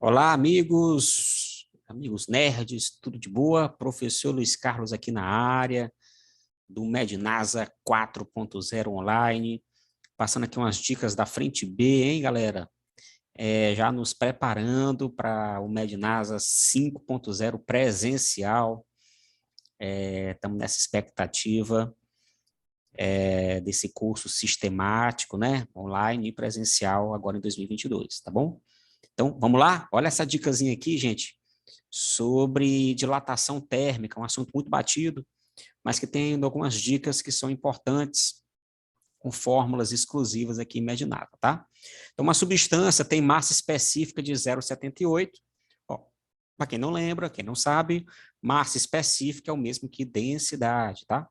Olá, amigos nerds, tudo de boa? Professor Luiz Carlos aqui na área do MEdNasa 4.0 online, passando aqui umas dicas da frente B, hein, galera? Já nos preparando para o MEdNasa 5.0 presencial, estamos nessa expectativa desse curso sistemático, né, online e presencial agora em 2022, tá bom? Então, vamos lá? Olha essa dicasinha aqui, gente, sobre dilatação térmica, um assunto muito batido, mas que tem algumas dicas que são importantes, com fórmulas exclusivas aqui em MEdNasa, tá? Então, uma substância tem massa específica de 0,78. Para quem não lembra, quem não sabe, massa específica é o mesmo que densidade, tá?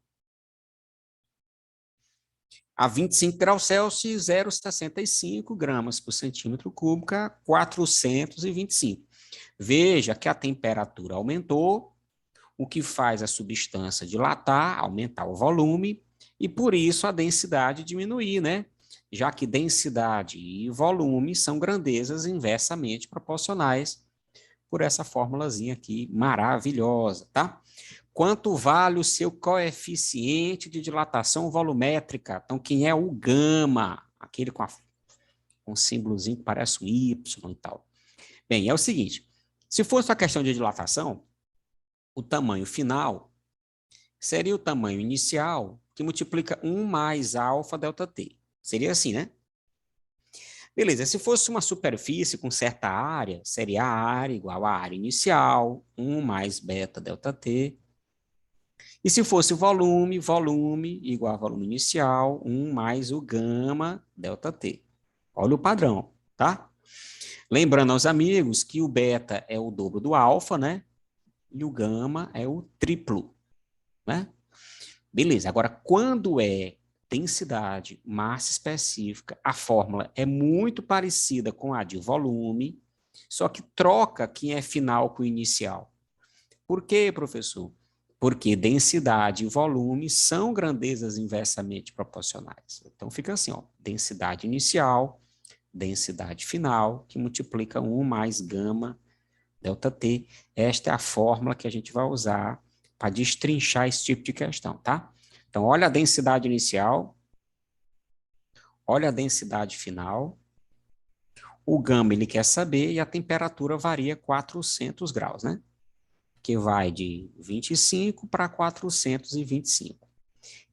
A 25 graus Celsius, 0,65 gramas por centímetro cúbico, 425. Veja que a temperatura aumentou, o que faz a substância dilatar, aumentar o volume, e por isso a densidade diminuir, né? Já que densidade e volume são grandezas inversamente proporcionais, por essa formulazinha aqui maravilhosa, tá? Quanto vale o seu coeficiente de dilatação volumétrica? Então, quem é o gama? Aquele com um símbolozinho que parece um Y e tal. Bem, é o seguinte, se fosse uma questão de dilatação, o tamanho final seria o tamanho inicial que multiplica 1 mais alfa delta t. Seria assim, né? Beleza, se fosse uma superfície com certa área, seria a área igual à área inicial, 1 mais beta delta t. E se fosse o volume, volume igual a volume inicial, 1 mais o gama delta t. Olha o padrão, tá? Lembrando aos amigos que o beta é o dobro do alfa, né? E o gama é o triplo, né? Beleza, agora quando é densidade, massa específica, a fórmula é muito parecida com a de volume, só que troca quem é final com o inicial. Por quê, professor? Porque densidade e volume são grandezas inversamente proporcionais. Então fica assim, ó, densidade inicial, densidade final, que multiplica 1 mais gama delta t. Esta é a fórmula que a gente vai usar para destrinchar esse tipo de questão, tá? Então, olha a densidade inicial, olha a densidade final, o gama ele quer saber e a temperatura varia 400 graus, né? Que vai de 25 para 425.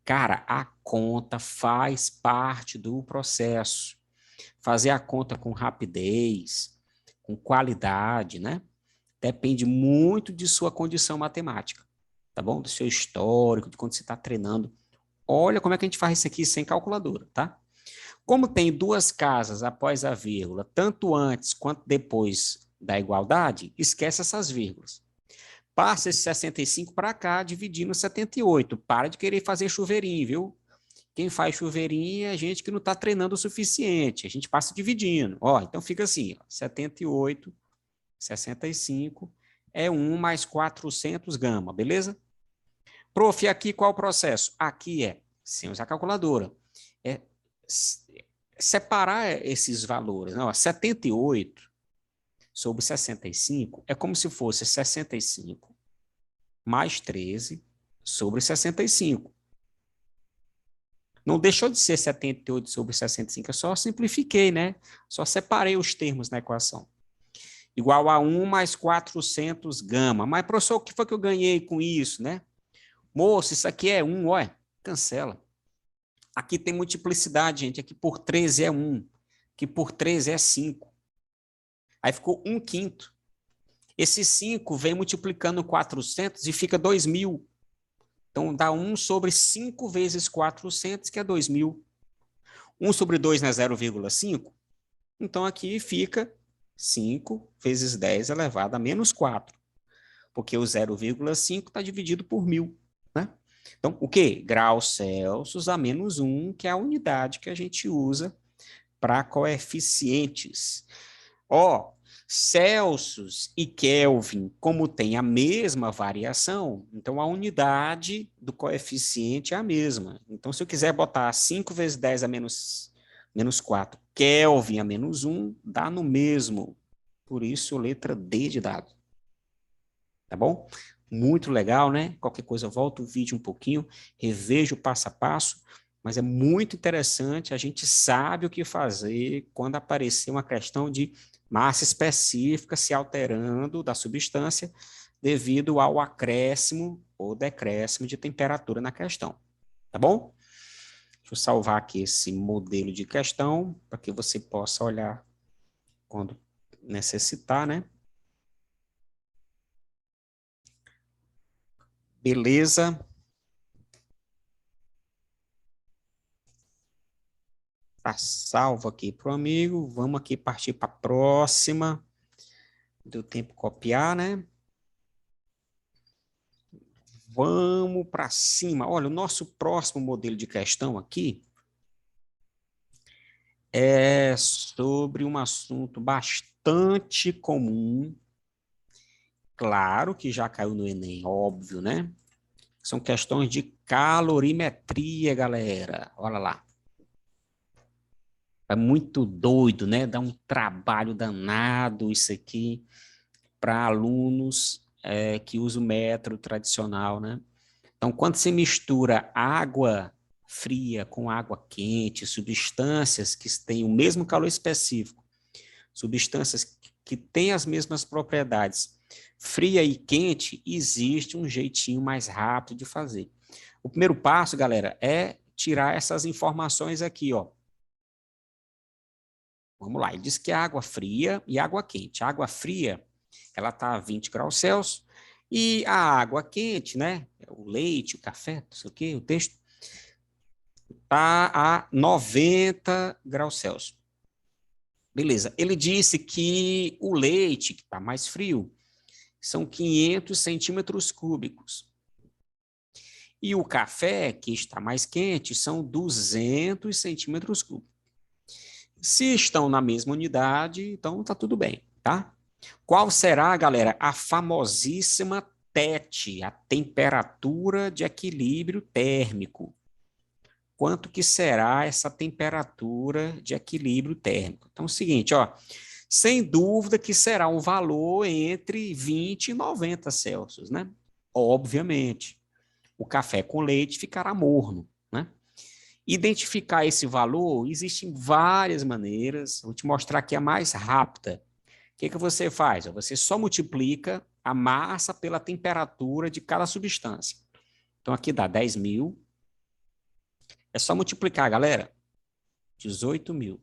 Cara, a conta faz parte do processo. Fazer a conta com rapidez, com qualidade, né? Depende muito de sua condição matemática, tá bom? Do seu histórico, de quando você está treinando. Olha como é que a gente faz isso aqui sem calculadora, tá? Como tem duas casas após a vírgula, tanto antes quanto depois da igualdade, esquece essas vírgulas. Passa esse 65 para cá, dividindo 78. Para de querer fazer chuveirinho, viu? Quem faz chuveirinho é gente que não está treinando o suficiente. A gente passa dividindo. Ó, então fica assim, ó, 78, 65 é 1 mais 400 gama, beleza? Prof, aqui qual o processo? Aqui é, sem usar calculadora, é separar esses valores. Não, 78 sobre 65 é como se fosse 65 mais 13 sobre 65. Não deixou de ser 78 sobre 65, eu só simplifiquei, né? Só separei os termos na equação. Igual a 1 mais 400 gama. Mas, professor, o que foi que eu ganhei com isso, né? Moço, isso aqui é 1, olha, cancela. Aqui tem multiplicidade, gente. Aqui por 13 é 1. Aqui por 13 é 5. Aí ficou 1 quinto. Esse 5 vem multiplicando 400 e fica 2.000. Então, dá 1 sobre 5 vezes 400, que é 2.000. 1 sobre 2 não é 0,5? Então, aqui fica 5 vezes 10 elevado a menos 4. Porque o 0,5 está dividido por 1.000, né? Então, o quê? Graus Celsius a menos 1, que é a unidade que a gente usa para coeficientes. Ó, Celsius e Kelvin, como tem a mesma variação, então a unidade do coeficiente é a mesma. Então, se eu quiser botar 5 vezes 10 a menos 4, Kelvin a menos 1, dá no mesmo. Por isso, letra D de dado. Tá bom? Muito legal, né? Qualquer coisa, volta o vídeo um pouquinho, reveja o passo a passo, mas é muito interessante, a gente sabe o que fazer quando aparecer uma questão de massa específica se alterando da substância devido ao acréscimo ou decréscimo de temperatura na questão. Tá bom? Deixa eu salvar aqui esse modelo de questão para que você possa olhar quando necessitar, né? Beleza? Tá salvo aqui para o amigo. Vamos aqui partir para a próxima. Deu tempo de copiar, né? Vamos para cima. Olha, o nosso próximo modelo de questão aqui é sobre um assunto bastante comum. Claro que já caiu no Enem, óbvio, né? São questões de calorimetria, galera. Olha lá. É muito doido, né? Dá um trabalho danado isso aqui para alunos que usam o método tradicional, né? Então, quando se mistura água fria com água quente, substâncias que têm o mesmo calor específico, substâncias que têm as mesmas propriedades, fria e quente, existe um jeitinho mais rápido de fazer. O primeiro passo, galera, é tirar essas informações aqui, ó. Vamos lá, ele diz que é água fria e água quente. A água fria, ela está a 20 graus Celsius, e a água quente, né, o leite, o café, não sei o quê, o texto, está a 90 graus Celsius. Beleza, ele disse que o leite, que está mais frio, são 500 centímetros cúbicos. E o café, que está mais quente, são 200 centímetros cúbicos. Se estão na mesma unidade, então está tudo bem, tá? Qual será, galera, a famosíssima TET, a temperatura de equilíbrio térmico? Quanto que será essa temperatura de equilíbrio térmico? Então é o seguinte, ó, sem dúvida que será um valor entre 20 e 90 Celsius, né? Obviamente. O café com leite ficará morno, né? Identificar esse valor, existem várias maneiras, vou te mostrar aqui a mais rápida. O que você faz? Você só multiplica a massa pela temperatura de cada substância. Então, aqui dá 10.000. É só multiplicar, galera. 18.000.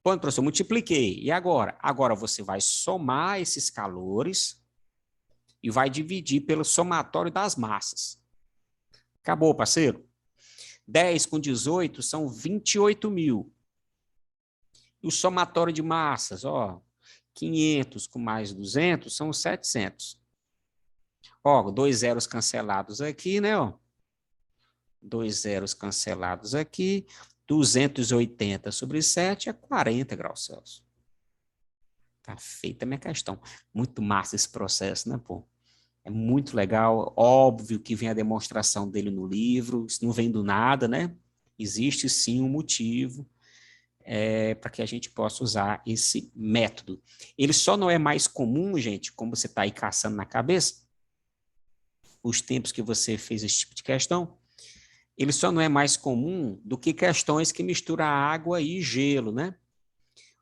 Pronto, professor, multipliquei. E agora? Agora você vai somar esses calores e vai dividir pelo somatório das massas. Acabou, parceiro? 10 com 18 são 28.000. E o somatório de massas, ó, 500 com mais 200 são 700. Ó, 2 zeros cancelados aqui, né, ó. 2 zeros cancelados aqui. 280 sobre 7 é 40 graus Celsius. Tá feita a minha questão. Muito massa esse processo, né, pô? É muito legal. Óbvio que vem a demonstração dele no livro. Isso não vem do nada, né? Existe sim um motivo para que a gente possa usar esse método. Ele só não é mais comum, gente, como você está aí caçando na cabeça, os tempos que você fez esse tipo de questão, ele só não é mais comum do que questões que misturam água e gelo, né?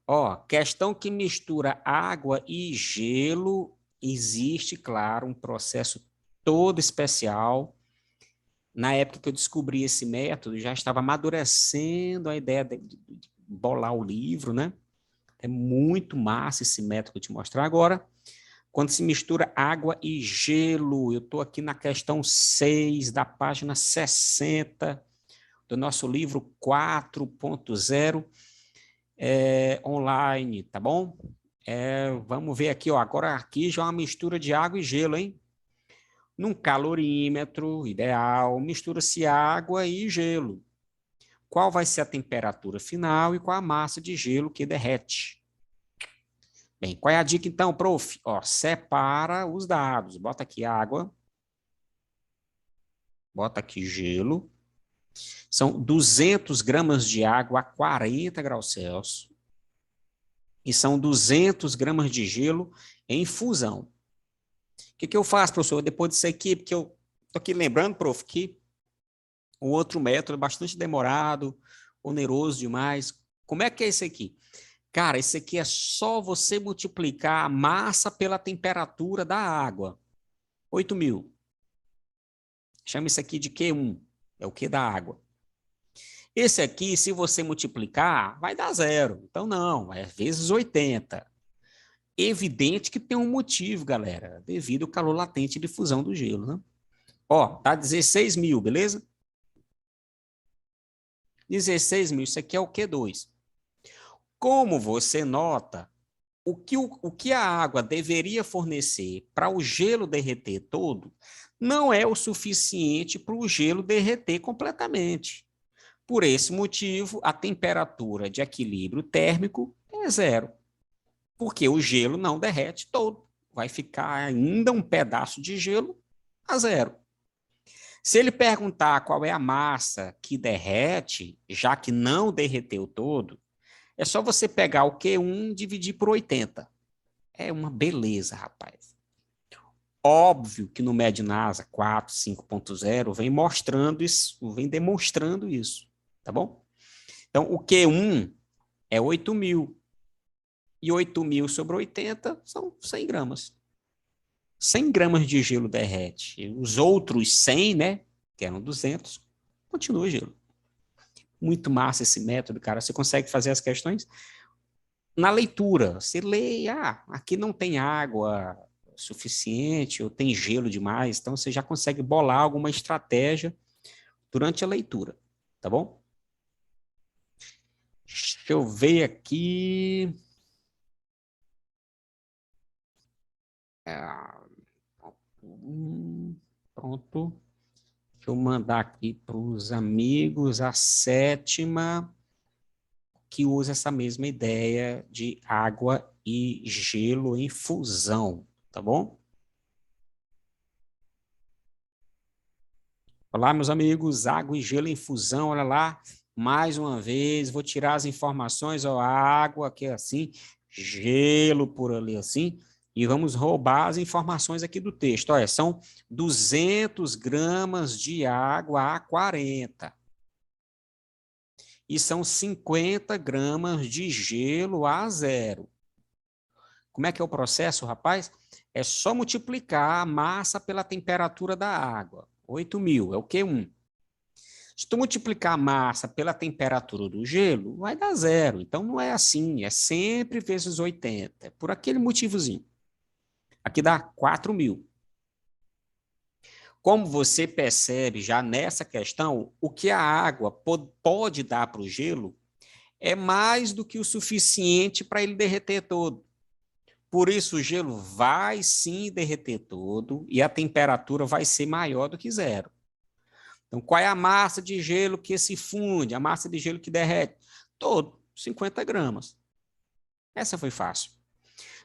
Ó, questão que mistura água e gelo, existe, claro, um processo todo especial. Na época que eu descobri esse método, já estava amadurecendo a ideia de bolar o livro, né? É muito massa esse método que eu te mostrar agora. Quando se mistura água e gelo, eu estou aqui na questão 6 da página 60 do nosso livro 4.0 online, tá bom? Vamos ver aqui, ó, agora aqui já é uma mistura de água e gelo, hein? Num calorímetro ideal, mistura-se água e gelo. Qual vai ser a temperatura final e qual a massa de gelo que derrete? Bem, qual é a dica então, prof? Ó, separa os dados. Bota aqui água, bota aqui gelo. São 200 gramas de água a 40 graus Celsius. e são 200 gramas de gelo em fusão. O que eu faço, professor, depois disso aqui? Porque eu estou aqui lembrando, prof, que o outro método é bastante demorado, oneroso demais. Como é que é esse aqui? Cara, esse aqui é só você multiplicar a massa pela temperatura da água. 8.000. Chama isso aqui de Q1. É o Q da água. Esse aqui, se você multiplicar, vai dar zero. Então, não, é vezes 80. Evidente que tem um motivo, galera, devido ao calor latente de fusão do gelo, né? Ó, dá 16.000, beleza? 16.000, isso aqui é o Q2. Como você nota, o que a água deveria fornecer para o gelo derreter todo não é o suficiente para o gelo derreter completamente. Por esse motivo, a temperatura de equilíbrio térmico é zero, porque o gelo não derrete todo. Vai ficar ainda um pedaço de gelo a zero. Se ele perguntar qual é a massa que derrete, já que não derreteu todo, é só você pegar o Q1 e dividir por 80. É uma beleza, rapaz. Óbvio que no MED-NASA 4, 5.0 vem mostrando isso, vem demonstrando isso, tá bom? Então, o Q1 é 8.000. E 8.000 sobre 80 são 100 gramas. 100 gramas de gelo derrete. Os outros 100, né, que eram 200, continua gelo. Muito massa esse método, cara. Você consegue fazer as questões na leitura. Você lê, aqui não tem água suficiente ou tem gelo demais, então você já consegue bolar alguma estratégia durante a leitura, tá bom? Deixa eu ver aqui. Pronto. Deixa eu mandar aqui para os amigos a sétima, que usa essa mesma ideia de água e gelo em fusão, tá bom? Olá, meus amigos, água e gelo em fusão, olha lá, mais uma vez, vou tirar as informações, ó, água aqui assim, gelo por ali assim, e vamos roubar as informações aqui do texto. Olha, são 200 gramas de água a 40. E são 50 gramas de gelo a zero. Como é que é o processo, rapaz? É só multiplicar a massa pela temperatura da água. 8.000 é o Q1. Se tu multiplicar a massa pela temperatura do gelo, vai dar zero. Então não é assim, é sempre vezes 80. É por aquele motivozinho. Aqui dá 4.000. Como você percebe já nessa questão, o que a água pode dar para o gelo é mais do que o suficiente para ele derreter todo. Por isso, o gelo vai sim derreter todo e a temperatura vai ser maior do que zero. Então, qual é a massa de gelo que se funde, a massa de gelo que derrete? Todo, 50 gramas. Essa foi fácil.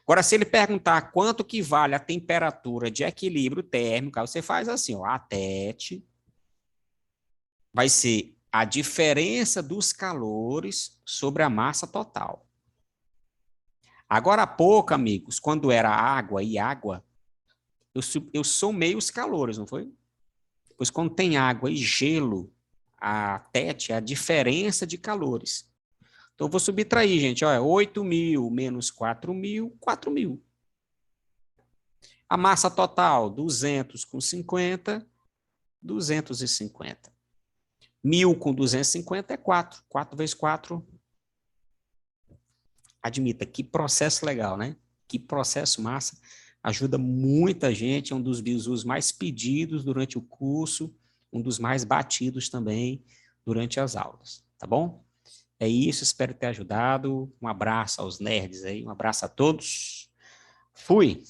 Agora, se ele perguntar quanto que vale a temperatura de equilíbrio térmico, aí você faz assim, ó, a TET vai ser a diferença dos calores sobre a massa total. Agora há pouco, amigos, quando era água e água, eu somei os calores, não foi? Pois quando tem água e gelo, a TET é a diferença de calores. Então, eu vou subtrair, gente, olha, 8.000 menos 4.000, 4.000. A massa total, 200 com 50, 250. 1.000 com 250 é 4. 4 vezes 4. Admita, que processo legal, né? Que processo massa. Ajuda muita gente, é um dos bizus mais pedidos durante o curso, um dos mais batidos também durante as aulas, tá bom? É isso, espero ter ajudado. Um abraço aos nerds aí, um abraço a todos. Fui!